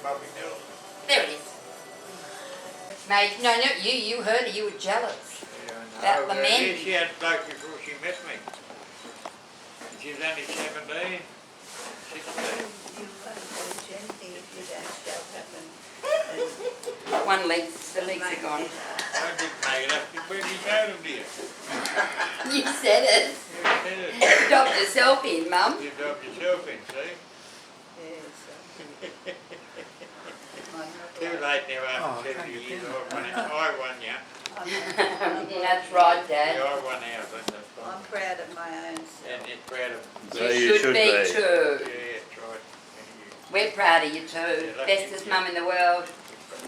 Bobby Nelson. There it is. Mate, no, not you. You heard it. You were jealous. Yeah, About the men. She had a bloke before she met me. She was only 17, 16. One leg, the legs are gone. I didn't make it up. Where did you go them, dear? You said it. You said it. You dobbed yourself in, Mum. You dubbed yourself in, see? Too late now after 70 years. I won you. That's right, Yeah, Dad. I won out. I'm proud of my own self. And it's proud of So You should be Yeah, too. that's right. We're proud of you too. Yeah, Bestest mum in the world. Are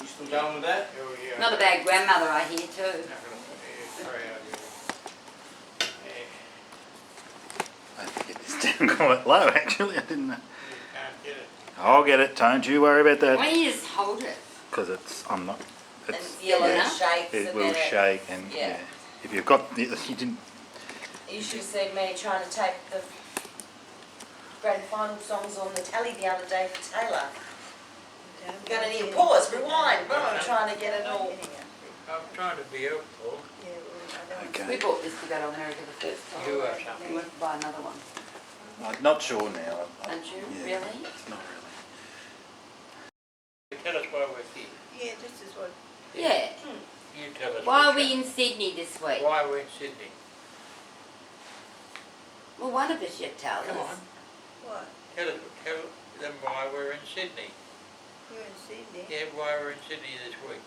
you still going with that? Oh, yeah. Not a bad grandmother, I hear too. Yeah, proud, yeah. I have to get this down quite low actually, I didn't know. You can't get it. I'll get it, don't you worry about Why that. don't you just hold it? Because I'm not, And it's, feel Yeah. it shakes it and will then shake and yeah. yeah. If you've got, you didn't, You should have seen me trying to tape the grand final songs on the tally the other day for Taylor. You're going to need a pause, rewind, I'm trying to get it all. I'm trying to be helpful. We okay. bought this to go to America the first time. You are something. We went to buy another one. I'm not sure now. Aren't you? Yeah, Really? Not really. Tell us why we're here. Yeah, this is what. Yeah. You tell us. Why are what we you- in Sydney this week? Why we're in Sydney? Well, one of us should tell Come us. on. What? Tell them why we're in Sydney. You're in Sydney? Yeah, why we're in Sydney this week.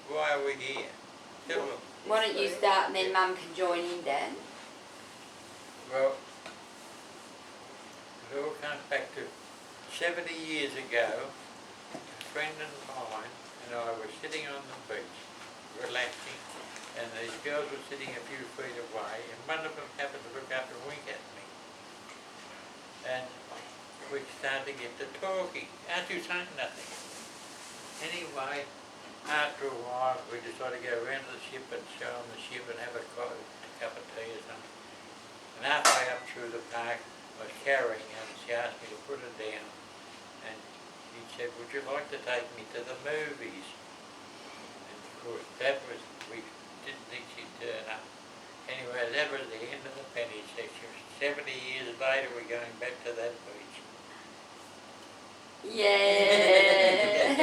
Why are we here? Tell them. Why don't you start and then Mum can join in, Dad? Well, it all comes back to 70 years ago. A friend of mine and I were sitting on the beach, relaxing, and these girls were sitting a few feet away, and one of them happened to look up and wink at me. And we started to get to talking. Aren't you saying nothing? Anyway, after a while, we decided to go around to the ship and show them the ship and have a cup of tea or something. And halfway up through the park, I was carrying her and she asked me to put her down. And she said, would you like to take me to the movies? And of course, that was, we didn't think she'd turn up. Anyway, that was the end of the penny section. 70 years later, we're going back to that beach. Yeah.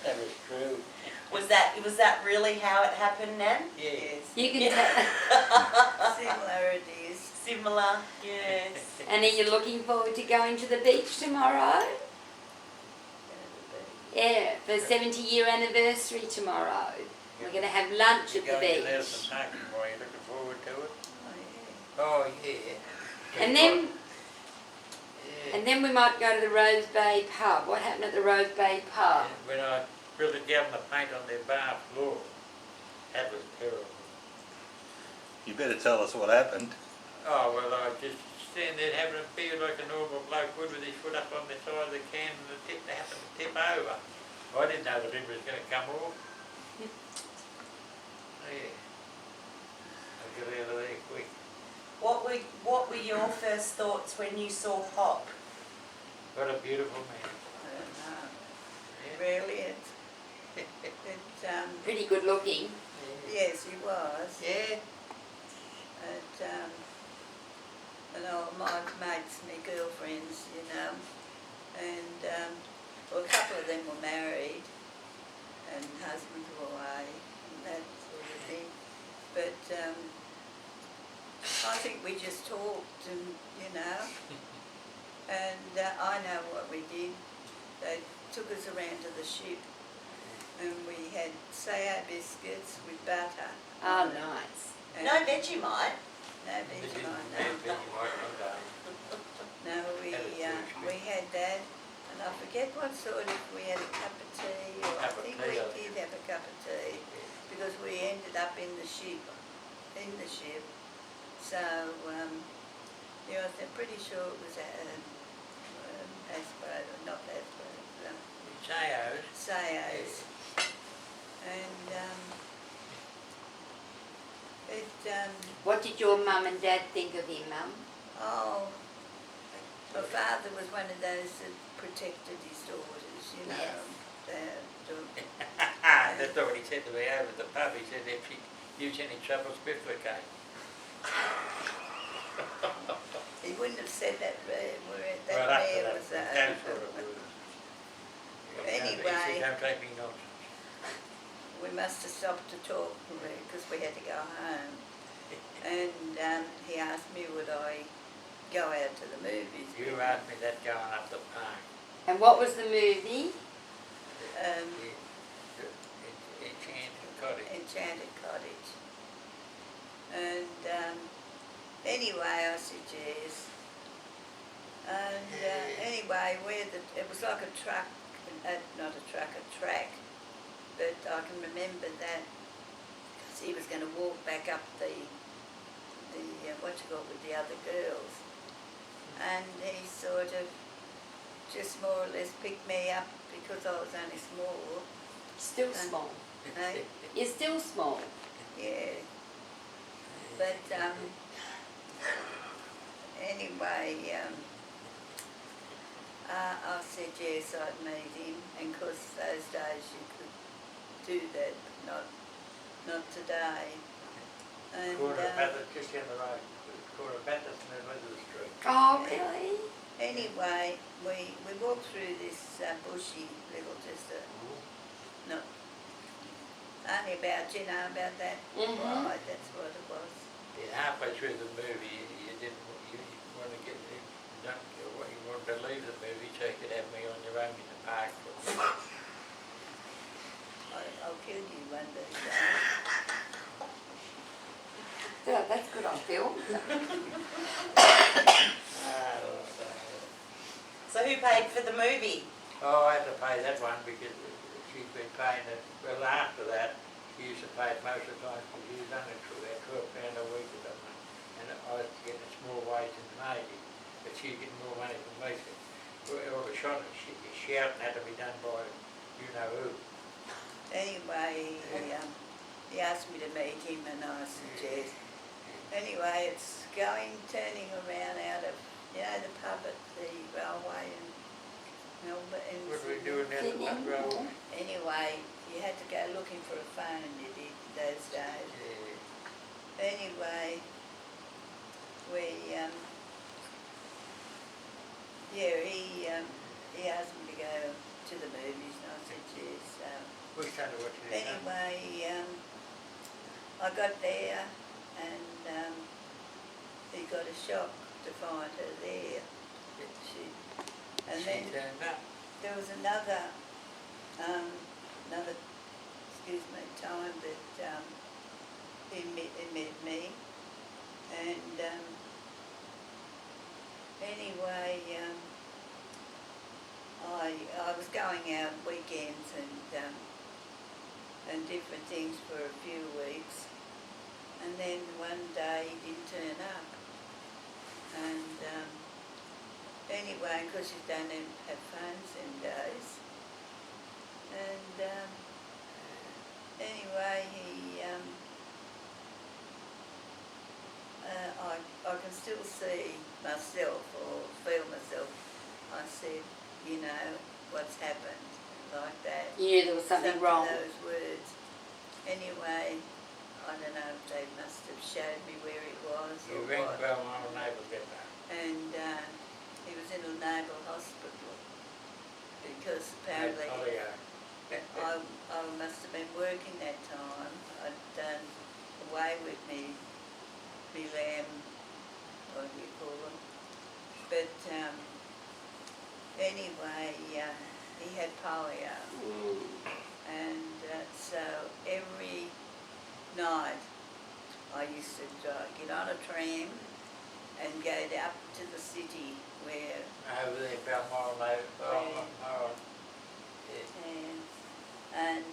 That was true. Was that really how it happened then? Yes. You can tell. Similarities. Similar, yes. And are you looking forward to going to the beach tomorrow? Yeah, for 70-year anniversary tomorrow. We're going to have lunch at the Going to beach. Nelson Park, are you looking forward to it? Oh, Oh, yeah. And then, Yeah. and then we might go to the Rose Bay pub. What happened at the Rose Bay pub? When I really gave them the paint on their bar floor, that was terrible. You better tell us what happened. Oh, well, I was just standing there having a beer like a normal bloke would with his foot up on the side of the can and the tip happened to tip over. I didn't know the lid was going to come off. Yeah. I got out of there quick. What were your first thoughts when you saw Pop? What a beautiful man. I don't know. Yeah. Brilliant. Pretty good looking. Yes, he was. Yeah. And all my mates, my girlfriends, you know, and well, a couple of them were married, and husbands were away, and that sort of thing. But I think we just talked, and you know, and I know what we did. They took us around to the ship, and we had Sao biscuits with butter. Oh, nice. And No Vegemite. no Vegemite, no. No, we had that, and I forget what sort of, we had a cup of tea, or I Cup of think tea, we I did have a cup of tea, because we ended up in the ship. So, yeah, I'm pretty sure it was asparagos, not asparagos, Sayos. Sayos. And What did your mum and dad think of him, Mum? oh, My father was one of those that protected his daughters, you know. Yes. That's not what he said to me over at the pub. He said if she gives you any trouble, spit for cake. He wouldn't have said that where Well, that after mayor that, was that's what it was. Anyway. He said, don't take me nonsense. We must have stopped to talk because we had to go home. And he asked me would I go out to the movies. You asked me that going up the park. And what was the movie? Enchanted Cottage. Enchanted Cottage. And anyway, I said yes. And anyway, it was like a truck, not a truck, a track. But I can remember that because he was going to walk back up the with the other girls. And he sort of just more or less picked me up because I was only small. Still small. Eh? You're still small. Yeah. But anyway, I said yes, I'd meet him, and 'cause those days you could do that, but not today. And Corner of Bathurst, just down the road. Corner of Bathurst and then Elizabeth Street. Oh, really? anyway, we walked through this bushy little, not only about, about that wide, that's what it was. Yeah, halfway through the movie, you want to get, you wanted to leave the movie so you could have me on your own in the park. I'll kill you one day. Yeah, that's good on film. So who paid for the movie? Oh, I had to pay that one because she's been paying it. Well, after that, she used to pay it most of the time because she was only about £12 a week or something. And I was getting a small wage in the Navy, but she was getting more money than me. So all the shouting had to be done by you know who. Anyway, he asked me to meet him and I said yes. Anyway, it's turning around out of, the pub at the railway in Melbourne. What were we doing now at the pub road? Anyway, you had to go looking for a phone, you did, those days. Yeah. Anyway, he asked me to go to the movies and I said yes. We started watching it. Anyway, I got there and he got a shock to find her there. And then She turned up. there was another time that he met me, and anyway, I was going out weekends and different things for a few weeks, and then one day he didn't turn up, and anyway, because you don't have phones in days, and anyway, I can still see myself or feel myself. I said, what's happened, like that. You knew there was something Some wrong. of those words. Anyway, I don't know if they must have showed me where he was You or rang what. the bell and our neighbour get that. And he was in a naval hospital because apparently I must have been working that time. I'd done away with me lamb, what do you call them? But anyway, he had polio. And so every night I used to get on a tram and go up to the city where Over there, Balmoral, Balmoral. and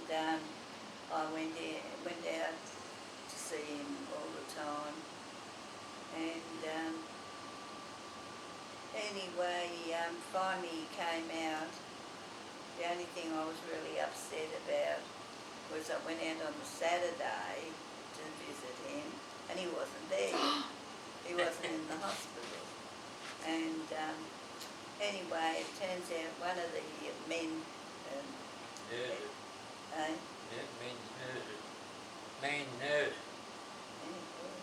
I went out to see him all the time. And anyway, finally he came out. The only thing I was really upset about was I went out on the Saturday to visit him and he wasn't there. He wasn't in the hospital. And anyway, it turns out one of the men, Nurse. eh, Main nurse.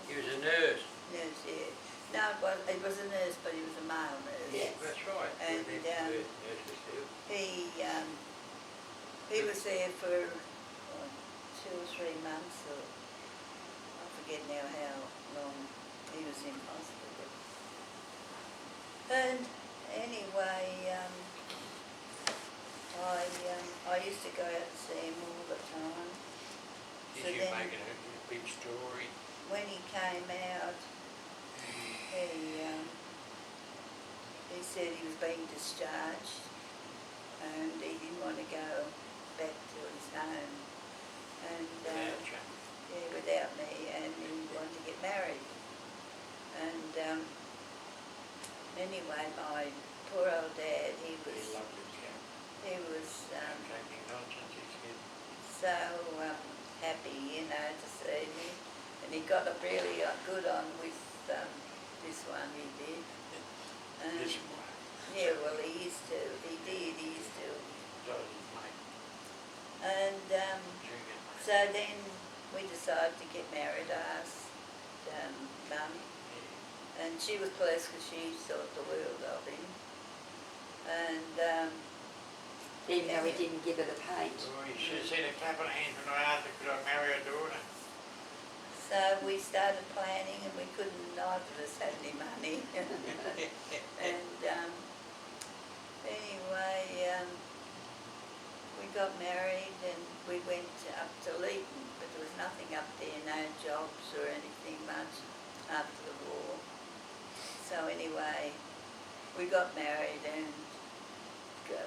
He was a nurse. nurse, yeah. No, it was a nurse, but he was a male nurse. Yes. That's right. And, Nurses do. He was there for 2 or 3 months, or I forget now how long he was in hospital. And anyway, I used to go out and see him all the time. So Did you then- make it a big story? When he came out, he said he was being discharged and he didn't want to go back to his home and Without you. yeah, without me, and he wanted to get married. And anyway, my poor old dad, he He was loved his cat. Taking nonsense, his kid. so happy, you know, to see me. And he got a really good on with this one, he did. This one. Yeah, well, he used to. He did. He used to. That was his mate. And Junior. so then we decided to get married. I asked Mum, Yeah. and she was pleased because she thought the world of him. And Even though he didn't give her the paint. Oh, you should have seen a clap of hands when I asked her, could I marry her daughter? so we started planning, and we couldn't. Neither of us had any money. And anyway, we got married and we went up to Leeton, but there was nothing up there, no jobs or anything much after the war. So anyway, we got married and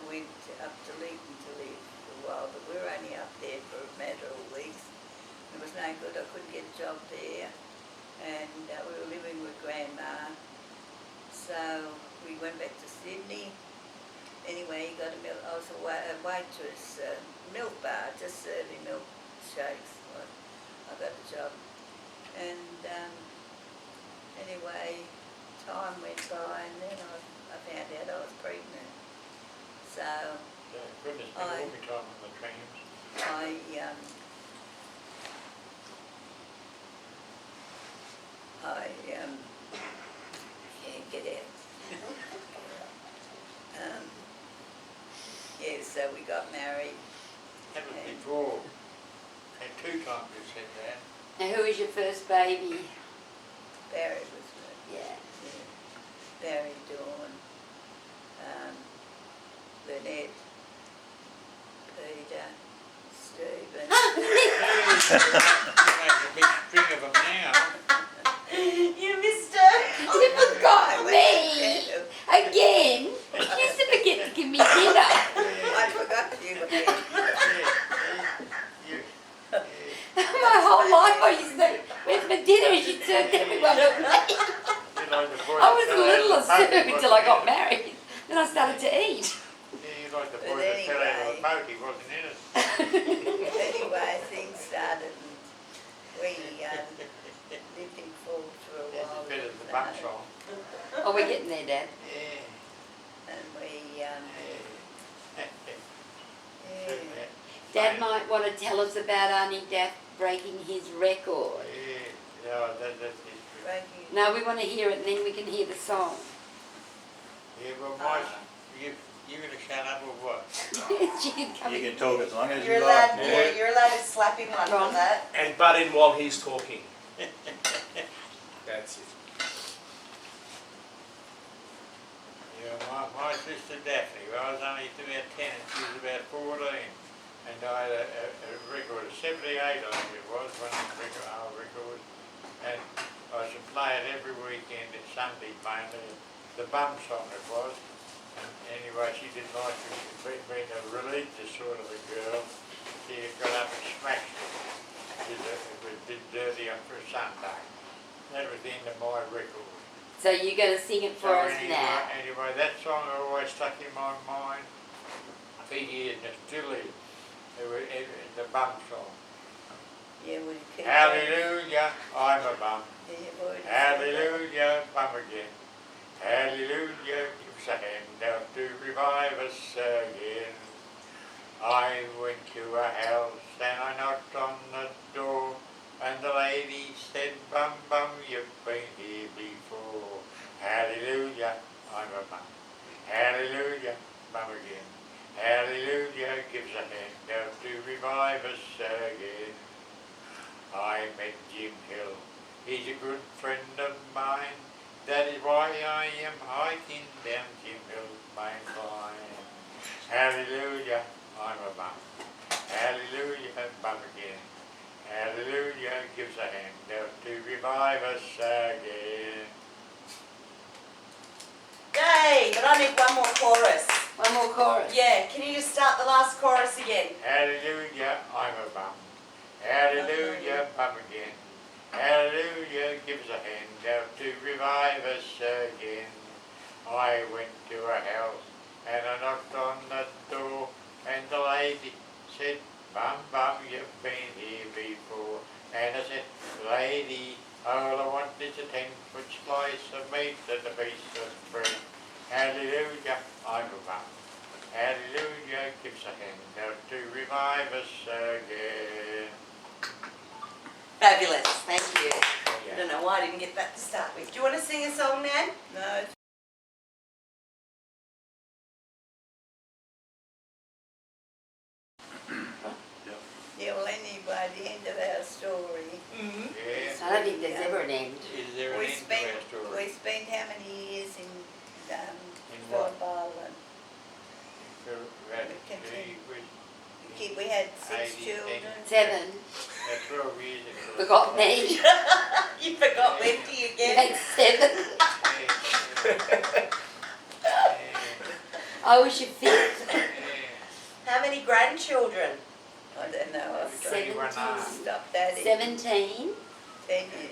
went up to Leeton to live for a while, but we were only up there for a matter of weeks. It was no good, I couldn't get a job there, and we were living with Grandma. So we went back to Sydney. Anyway, he got I was a waitress, milk bar, just serving milkshakes. I got a job. And anyway, time went by, and then I found out I was pregnant. So Goodness, me, all the time on the trams. I can't get out. Yeah, so we got married. That was before. And 2 times you said that. Now, who was your first baby? Barry was with Yeah. Barry, Dawn, Lynette, Peter, Stephen. You make a big string of them now. You missed her. You forgot me! Again! You used to forget to give me dinner. I forgot you again. My whole life I used to say, where's my dinner? And she served everyone a plate. I was littlest too until I got married. Then I started to eat. Yeah, you like the But boy that fell out of the boat, he wasn't in it. Anyway, things started and we lived in Ford for a This while. is better than the bum song. Oh, we're getting there, Dad. Yeah. And we, Yeah. yeah, Dad might want to tell us about Auntie Daff breaking his record. Yeah, no, that's history. breaking. No, we want to hear it and then we can hear the song. Yeah, well, my, you gonna shut up or what? She can come You in. can talk as long as You're you allowed, like. Yeah. you're allowed to slap him one Wrong. for that. And butt in while he's talking. That's it. Yeah, my sister Daphne, well, I was only about 10 and she was about 14. And I had a record of 78, I think it was, one of the our records. And I used to play it every weekend at Sunday mainly, the bum song it was. And anyway, she didn't like it, being a religious sort of a girl. She got up and smashed it. It was a bit dirty on for Sunday. That was the end of my record. So you're going to sing it for us now. Anyway, that song always stuck in my mind for years, and it still is. The bum song. Yeah, we keep. Hallelujah, I'm a bum. Yeah, you've already said that. Hallelujah, bum again. Hallelujah, gives a hand out to revive us again. I went to a house and I knocked on the door, and the lady said, bum bum, you've been here before. Hallelujah, I'm a bum. Hallelujah, bum again. Hallelujah, gives a hand out to revive us again. I met Jim Hill, he's a good friend of mine. That is why I am hiking down Jim Hill's main line. Hallelujah, I'm a bum. Hallelujah, bum again. Hallelujah, gives a hand out to revive us again. Yay, but I need one more chorus. One more chorus. Yeah, can you just start the last chorus again? Hallelujah, I'm a bum. Hallelujah, bum again. Hallelujah, gives a hand out to revive us again. I went to a house and I knocked on the door, and the lady said, bum bum, you've been here before. And I said, lady, all I want is a 10-foot slice of meat and a piece of bread. Hallelujah, I'm a bum. Hallelujah, gives a hand out to revive us again. Fabulous, thank you. Yeah. I don't know why I didn't get that to start with. Do you want to sing a song, Nan? No, yeah, well, anyway, the end of our story. Mm-hmm. Yeah. I don't think there's ever an end. Is there an We end spent, to our story? we spent how many years in In what? Phillip Island? We continued. We had 6 80, children. 7. 12 years ago. Forgot me. You forgot Wendy You again. had 7. I was your 5th. How many grandchildren? I don't know. I've got 21 to stop that. 17. 10 years.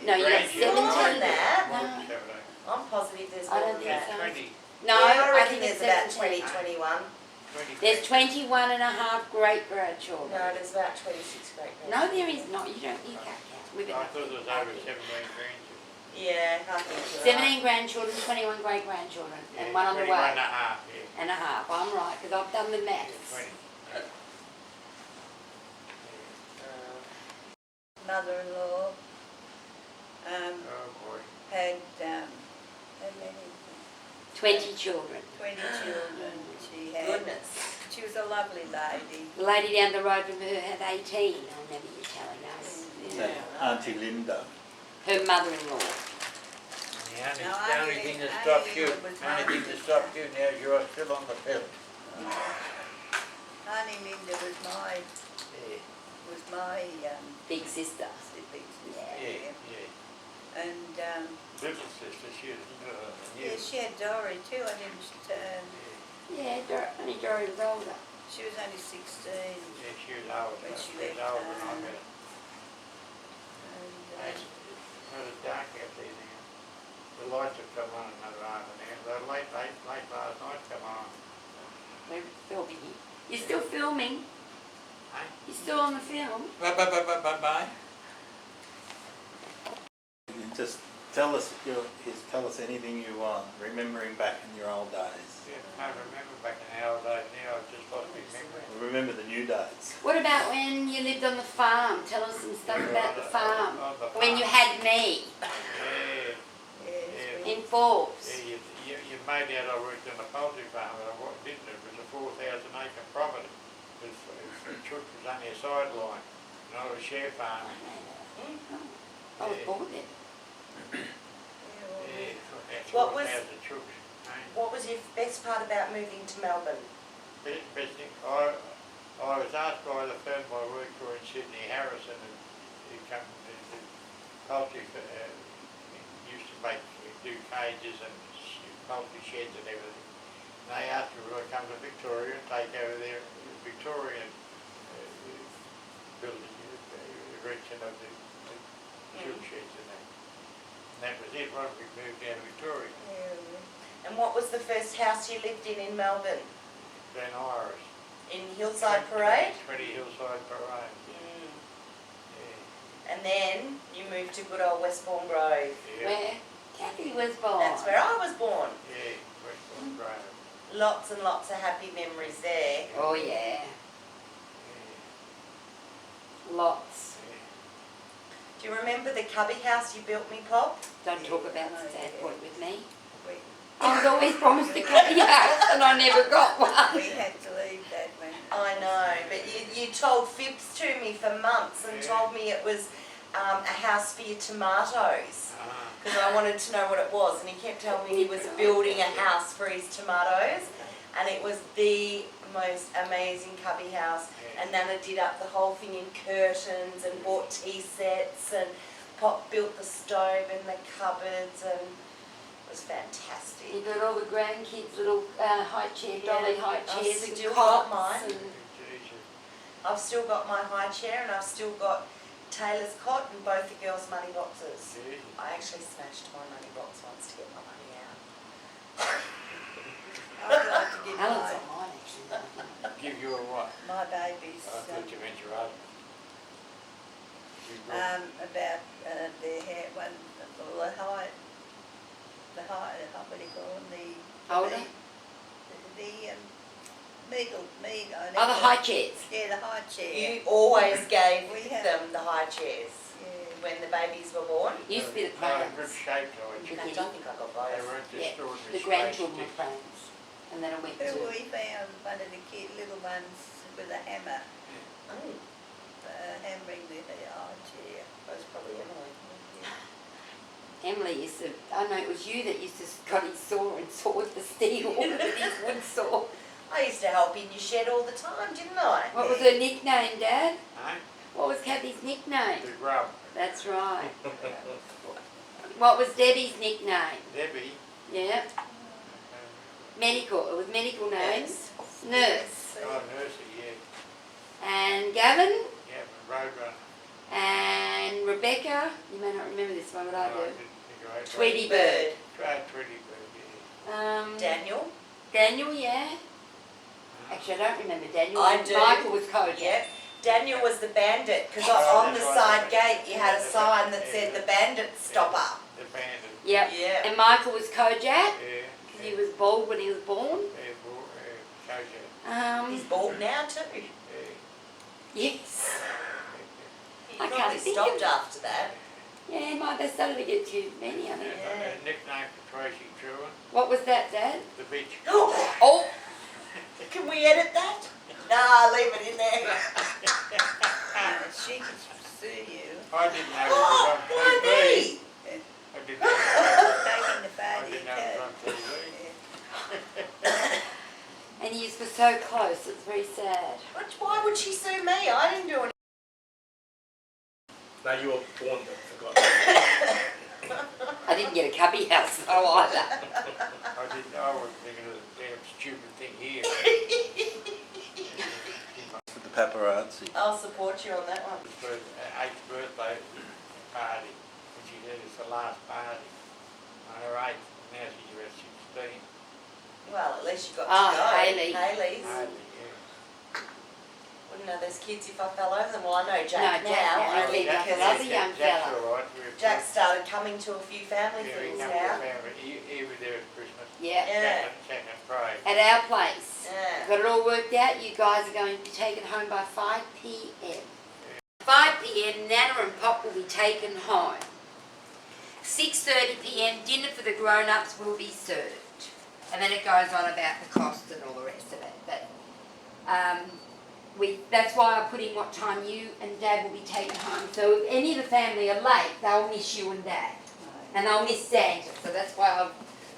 No, you got Grandchildren. More than 17. that. No. I'm positive there's I more don't than think that. so. 20. No, Yeah, I I reckon think it's there's about 17. 20, 21. 20. There's 21 and a half great grandchildren. No, there's about 26 great No, grandchildren. there is not. You can't count. We've I got thought there was over 17 grandchildren. Yeah, I think you're 17 grandchildren, 21 great grandchildren, and one on the 21 way. and a half, yeah. And a half. I'm right, because I've done the Yeah, maths. 20. Mother-in-law Oh boy. had how many? 20 children. 20 children. She had. Goodness. She was a lovely lady. The lady down the road from her had 18, I remember you telling us. That Auntie Linda. Her mother-in-law. The No, only I thing think- that I stops think you, it was only thing mine. that stops you now is you're still on the pill. Auntie Linda was my Yeah, Big sister. big sister. yeah, yeah. And Little sister, she was yeah, she had Dory too. I didn't. Yeah, only Dory was older. She was only 16. Yeah, she was old. When she She was left, old when I met her. And It's rather dark out there now. The lights have come on another half an hour. The late last night come on. We're filming you. You're still filming? Hey? You're still on the film? Bye. Just tell us anything you want, remembering back in your old days. Yeah, I remember back in the old days now, I've just lost my memory. Remember the new days. What about when you lived on the farm? Tell us some stuff about the farm. On the When you farm. had me Yeah, yes, in Forbes. yeah, you made out I worked on a poultry farm, and I didn't. It was a 4,000-acre property. The church was only a sideline, and I was share farming. I was born there. Yeah, that's What was- 4,000 chooks. What was your best part about moving to Melbourne? Best thing, I was asked by the firm I worked for in Sydney, Harrison, and the poultry used to do cages and poultry sheds and everything. And they asked me would I come to Victoria and take over their Victorian building, erection of the chook sheds and that. And that was it, right, we moved down to Victoria. And what was the first house you lived in Melbourne? Glen Iris. In Hillside Parade? 20 Hillside Parade, Mm. yeah. And then you moved to good old Westbourne Grove. Yeah, Where Kathy was born. That's where I was born. yeah, Westbourne Grove. Lots and lots of happy memories there. Oh yeah, lots. Do you remember the cubby house you built me, Pop? Don't talk about the sad point with me. We, I was always promised a cubby house and I never got one. we had to leave that one. I know, but you told fibs to me for months and told me it was a house for your tomatoes. Because I wanted to know what it was, and he kept telling me he was building a house for his tomatoes, and it was the most amazing cubby house. And Nana did up the whole thing in curtains and bought tea sets, and Pop built the stove and the cupboards, and it was fantastic. You got all the grandkids' little high chair, dolly high chairs I've and still got cots mine. and I've still got my high chair, and I've still got Taylor's cot and both the girls' money boxes. I actually smashed my money box once to get my money out. I'd like to give Alan's on mine actually. Give you a what? my babies I thought you meant your husband. You brought- about their hair, one, the height, what do you call them, Older? Oh, the high chairs. Yeah, the high chair. You always gave We have- them the high chairs Yeah. when the babies were born. Used to be the They were crayons. good shape, though. In The fact, I kitty. think I got They both. weren't Yeah, distorted. the grandchildren were crayons. And then I went to We found one of the little ones with a hammer, Oh, hammering the high chair. that was probably Emily. Emily used to, I know it was you that used to got his saw and sawed the steel with his wood saw. I used to help in your shed all the time, didn't I? What was her nickname, Dad? Huh? What was Kathy's nickname? The grub. That's right. What was Debbie's nickname? Debbie. Yeah. Medical. It was medical names. Yes. Nurse. Oh, nursing, yeah. And Gavin. Yeah, but Roadrunner. And Rebecca. You may not remember this one, but I No, do. didn't think I had Tweety Bird. Bird. Tried Tweety Bird, yeah. Daniel. Daniel, yeah. Actually, I don't remember Daniel. I do. Michael was Kojak. Yep. Daniel was the bandit, because Oh, on the that's side right. gate you had a Yeah, sign that yeah. said the bandit stopper. The bandit. Yep. Yeah. And Michael was Kojak. Yeah. Because he was bald when he was born. Kojak. He's bald now too. Yes. He I probably can't think stopped of- after that. Yeah, they started to get too many, I think. Yeah. A nickname for Tracy Trewin, What was that, Dad? the bitch. Oh! Can we edit that? Nah, leave it in there. She could sue you, I didn't know it Oh, was on why TV. me? I didn't know. taking the I baby didn't know it was on TV. And he was so close, it's very sad. Why would she sue me? I didn't do anything. No, you were born but forgot. I didn't get a cubby house though either. I wasn't thinking of the damn stupid thing here. With the paparazzi. I'll support you on that one. Her 8th birthday party, when she said it's the last party. On her 8th, now she's about 16. Well, at least you got Ah, to go. Hayley. Hayley's. Hardly, yeah. Wouldn't know those kids if I fell over them. Well, I know No, Jack Jack now. now, only he's a because lovely young Jack's fella. all right. Jack started coming to a few family Yeah, he things comes to now. family. He was there at Christmas. Yeah. Yeah. Second Friday. At our place. Yeah. Got it all worked out. You guys are going to be taken home by 5 p.m. 5 p.m. Nana and Pop will be taken home. 6:30 p.m. dinner for the grown-ups will be served. And then it goes on about the cost and all the rest of it. But that's why I put in what time you and Dad will be taken home. So if any of the family are late, they'll miss you and Dad. And they'll miss Santa. So that's why I've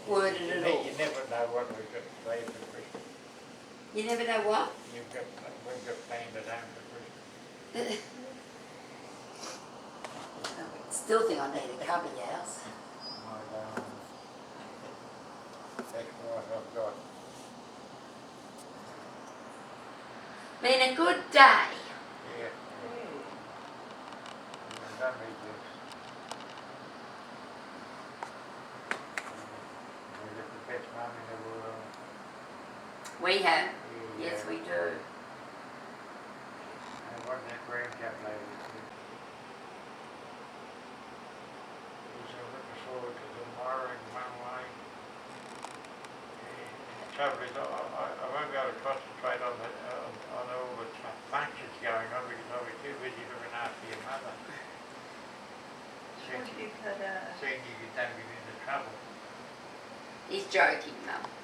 worded it all. You never know what we've got planned for Christmas. You never know what? We've got planned at home for Christmas. Still think I need a cubby house. That's what I've got. Been a good day. Yeah. We've done these things. We've got the best mum in the world. We have. Yeah. Yes, we do. And wasn't that grandchild lady? So looking forward to tomorrow in one way. And trouble is I won't be able to concentrate on all the functions going on because I'll be too busy looking after your mother. What you could, Seeing you don't get into trouble. He's joking, Mum.